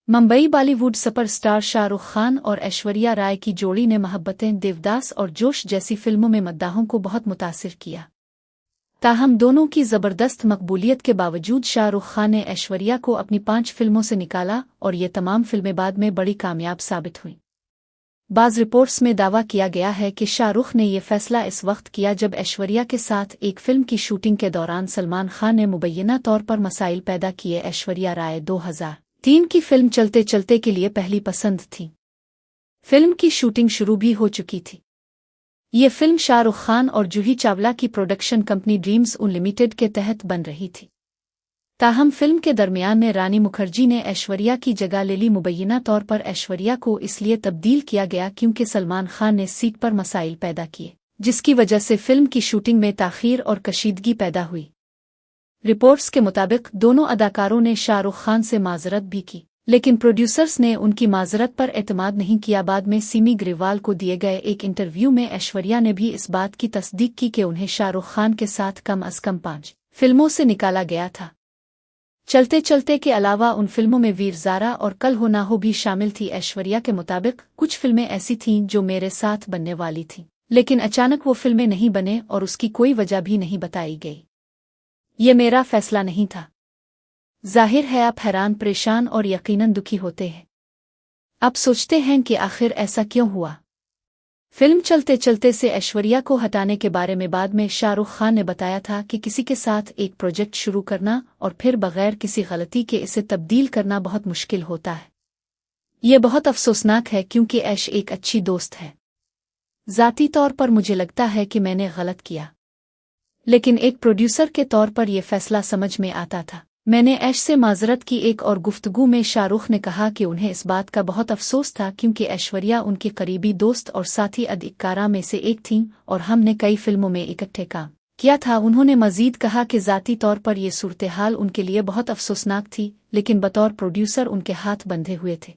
Mumbai Bollywood superstar Shahrukh Khan और ऐश्वर्या राय की जोड़ी ने मोहब्बतें, देवदास और जोश जैसी फिल्मों में मद्दाहों को बहुत मुतासिर किया। ताहम दोनों की जबरदस्त मकबूलियत के बावजूद शाहरुख खान ने ऐश्वर्या को अपनी 5 फिल्मों से निकाला और ये तमाम फिल्में बाद में बड़ी कामयाब साबित हुईं। बाज़ रिपोर्ट्स में दावा किया गया है कि शाहरुख ने यह फैसला इस वक्त किया जब ऐश्वर्या के साथ एक फिल्म की शूटिंग के दौरान सलमान खान ने मुबैना तौर पर मसाइल पैदा किए। ऐश्वर्या राय 2003 की फिल्म चलते चलते के लिए पहली पसंद थी। फिल्म की शूटिंग शुरू भी हो चुकी थी। ये फिल्म शाहरुख खान और जूही चावला की प्रोडक्शन कंपनी ड्रीम्स अनलिमिटेड के तहत बन रही थी। ताहम फिल्म के दरमियान में रानी मुखर्जी ने ऐश्वर्या की जगह ले ली। मुबैना तौर पर ऐश्वर्या को इसलिए तब्दील किया गया क्योंकि सलमान खान ने सीट पर मसाइल पैदा किए, जिसकी वजह से फिल्म की शूटिंग में ताख़ीर और कशीदगी पैदा हुई। रिपोर्ट्स के मुताबिक दोनों अदाकारों ने शाहरुख खान से माजरत भी की, लेकिन प्रोड्यूसर्स ने उनकी माजरत पर एतमाद नहीं किया। बाद में सिमी ग्रेवाल को दिए गए एक इंटरव्यू में ऐश्वर्या ने भी इस बात की तस्दीक की कि उन्हें शाहरुख खान के साथ कम अज कम 5 फिल्मों से निकाला गया था। चलते चलते के अलावा उन फिल्मों में वीर ज़ारा और कल हो ना हो भी शामिल थी। ऐश्वर्या के मुताबिक कुछ फिल्में ऐसी थीं जो मेरे साथ बनने वाली थीं, लेकिन अचानक वो फिल्में नहीं बने और उसकी कोई वजह भी नहीं बताई गई। ये मेरा फैसला नहीं था। जाहिर है आप हैरान, परेशान और यकीनन दुखी होते हैं। आप सोचते हैं कि आखिर ऐसा क्यों हुआ। फिल्म चलते चलते से ऐश्वर्या को हटाने के बारे में बाद में शाहरुख खान ने बताया था कि किसी के साथ एक प्रोजेक्ट शुरू करना और फिर बगैर किसी गलती के इसे तब्दील करना बहुत मुश्किल होता है। ये बहुत अफसोसनाक है क्योंकि ऐश एक अच्छी दोस्त है। ज़ाती तौर पर मुझे लगता है कि मैंने गलत किया, लेकिन एक प्रोड्यूसर के तौर पर यह फैसला समझ में आता था। मैंने ऐश से माजरत की। एक और गुफ्तगू में शाहरुख ने कहा कि उन्हें इस बात का बहुत अफसोस था क्योंकि ऐश्वर्या उनकी करीबी दोस्त और साथी अदाकारा में से एक थीं और हमने कई फिल्मों में इकट्ठे काम किया था। उन्होंने मजीद कहा कि ज़ाती तौर पर यह सूरत हाल उनके लिए बहुत अफसोसनाक थी, लेकिन बतौर प्रोड्यूसर उनके हाथ बंधे हुए थे।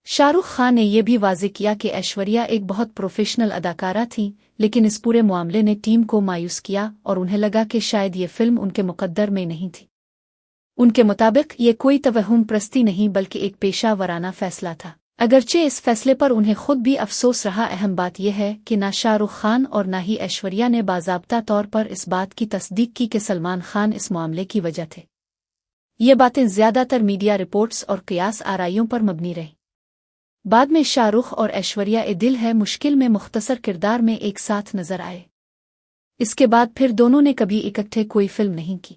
शाहरुख खान ने यह भी वाज़ेह किया कि ऐश्वर्या एक बहुत प्रोफेशनल अदाकारा थी, लेकिन इस पूरे मामले ने टीम को मायूस किया और उन्हें लगा कि शायद ये फिल्म उनके मुकद्दर में नहीं थी। उनके मुताबिक ये कोई तवहुम प्रस्ती नहीं बल्कि एक पेशा वराना फैसला था। अगरचे इस फैसले पर उन्हें खुद भी अफसोस रहा, अहम बात यह है कि ना शाहरुख खान और ना ही ऐश्वर्या ने बाज़ाब्ता तौर पर इस बात की तस्दीक की कि सलमान खान इस मामले की वजह थे। ये बातें ज़्यादातर मीडिया रिपोर्ट्स और क़ियास आराइयों पर मबनी रहीं। बाद में शाहरुख और ऐश्वर्या ए दिल है मुश्किल में मुख्तसर किरदार में एक साथ नजर आए। इसके बाद फिर दोनों ने कभी इकट्ठे कोई फिल्म नहीं की।